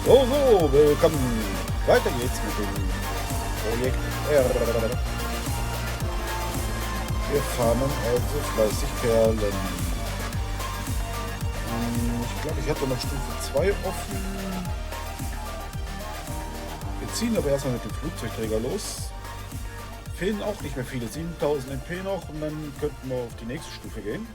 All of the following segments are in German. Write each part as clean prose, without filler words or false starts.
So, willkommen. Weiter geht's mit dem Projekt R. Wir farmen also fleißig Perlen. Ich glaube, ich hatte noch Stufe 2 offen. Wir ziehen aber erstmal mit dem Flugzeugträger los. Fehlen auch nicht mehr viele, 7000 MP noch und dann könnten wir auf die nächste Stufe gehen.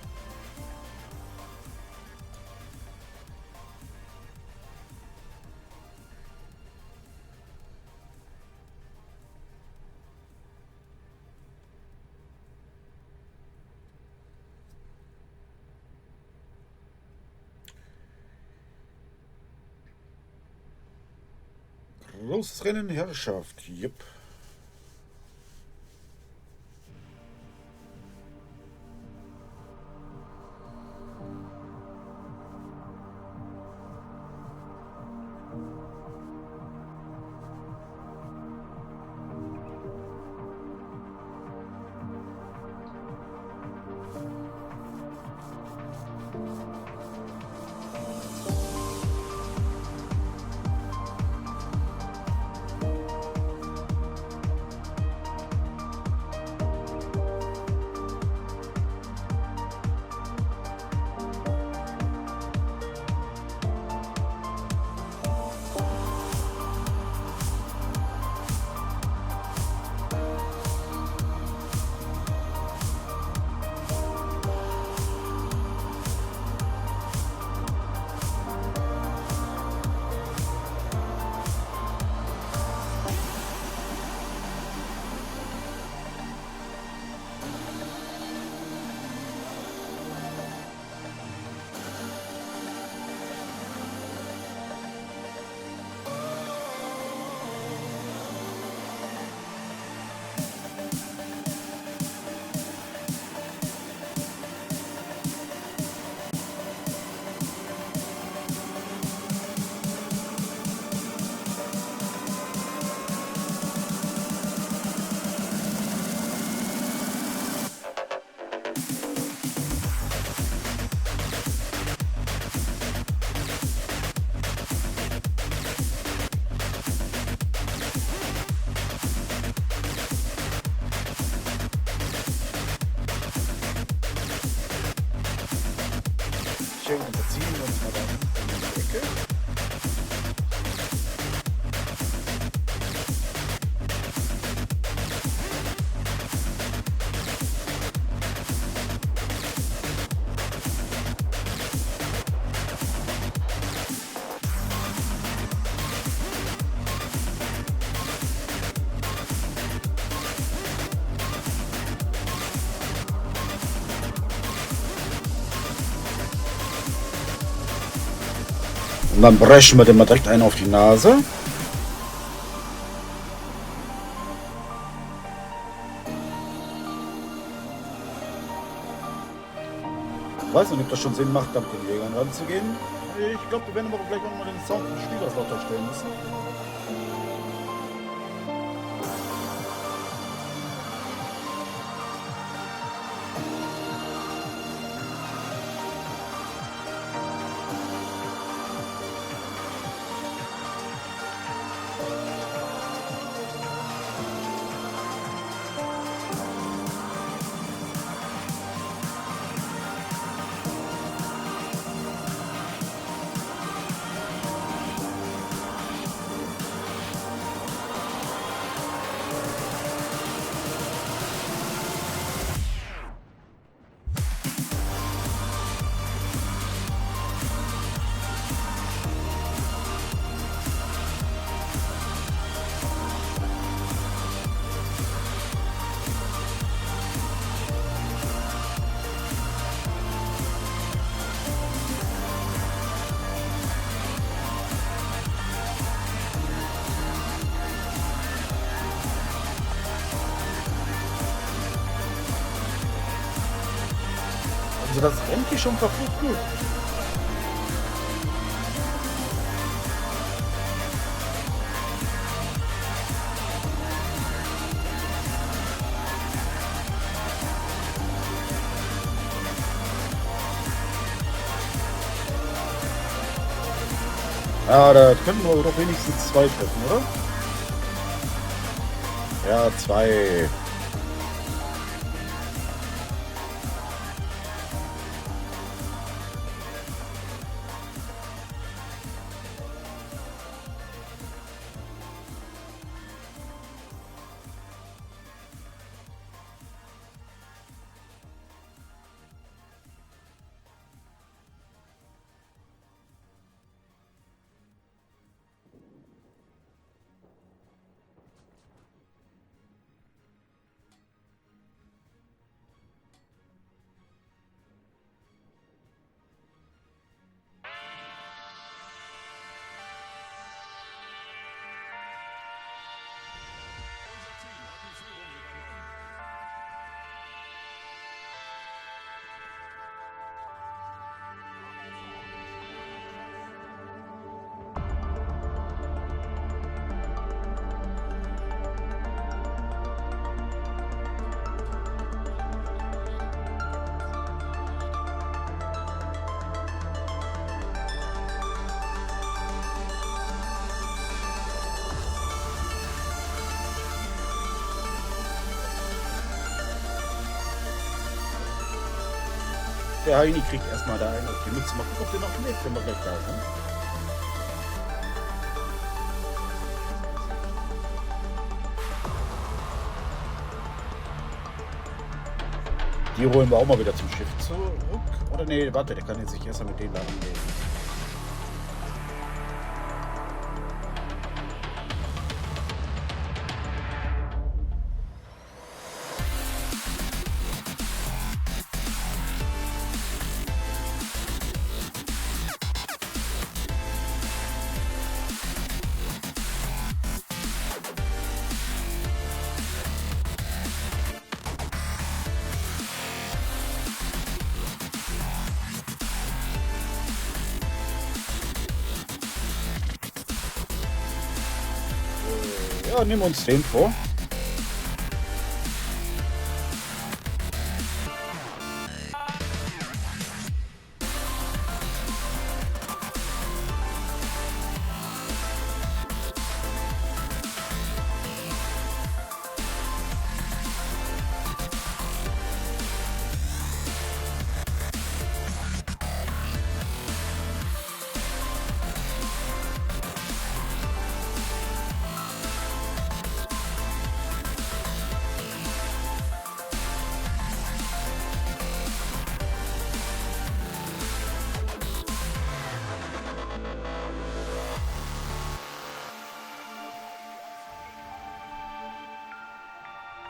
Großes Rennen, Herrschaft, jupp. Und verziehen wir uns mal da hinten in die Ecke. Und dann brechen wir dem mal direkt einen auf die Nase. Ich weiß nicht, ob das schon Sinn macht, da mit den Jägern ranzugehen. Ich glaube, wir werden aber gleich auch mal den Sound des Spielers lauter stellen müssen. Also das rennt hier schon verflucht gut. Ja, da könnten wir doch wenigstens 2 treffen, oder? Ja, 2. Der Heini kriegt erstmal da einen auf die Mütze. Mal gucken, ob der noch lebt, wenn wir gleich da sind. Die holen wir auch mal wieder zum Schiff zurück. Oder nee, warte, der kann jetzt sich erstmal mit denen da anlegen. Ja, nehmen wir uns den vor.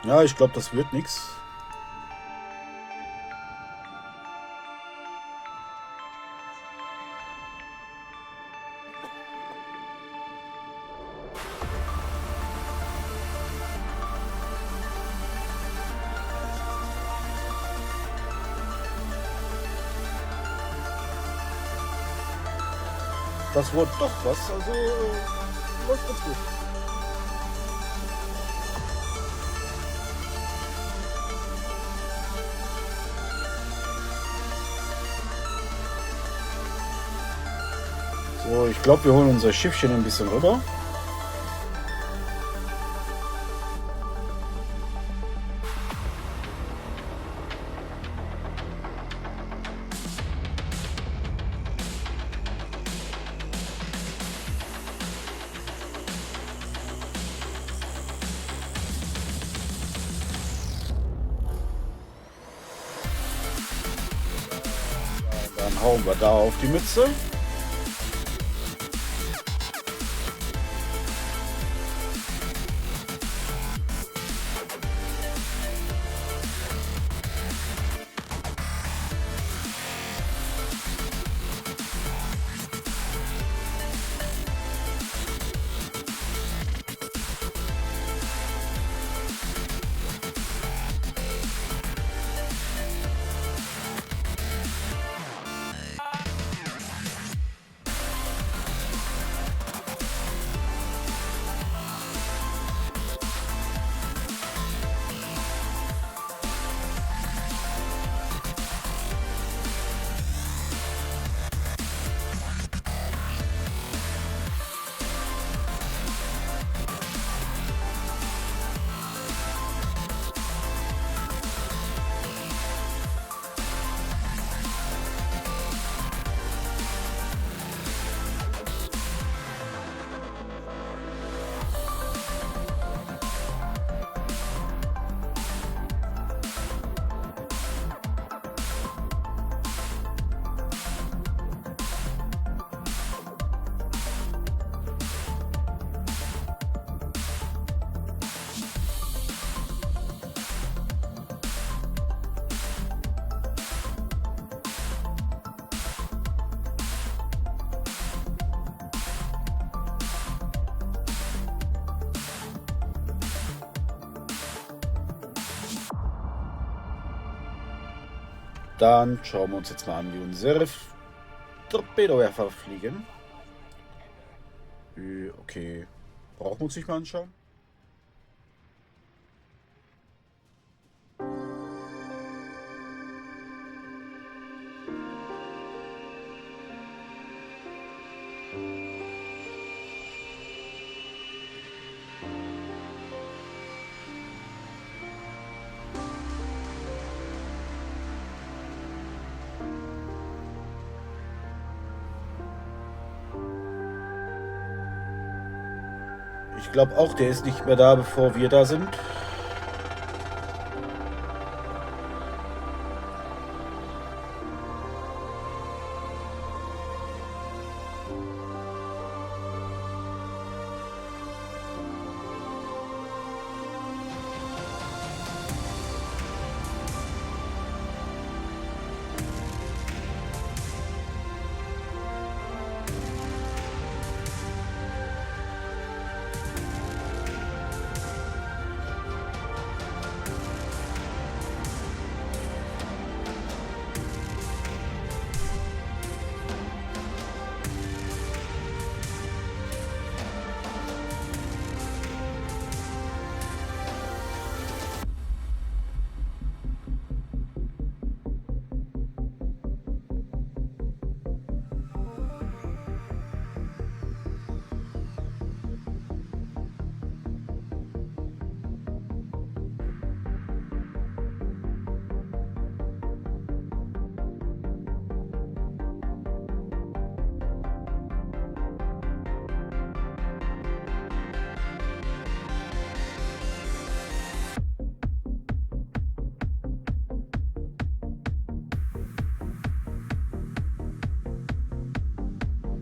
Ja, ich glaube, das wird nichts. Das wurde doch was, also läuft ganz gut. So, ich glaube, wir holen unser Schiffchen ein bisschen rüber. Dann hauen wir da auf die Mütze. Dann schauen wir uns jetzt mal an, wie unsere Torpedowerfer fliegen. Okay, brauchen wir uns nicht mal anschauen. Ich glaube auch, der ist nicht mehr da, bevor wir da sind.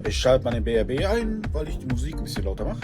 Ich schalte mal den BRB ein, weil ich die Musik ein bisschen lauter mache.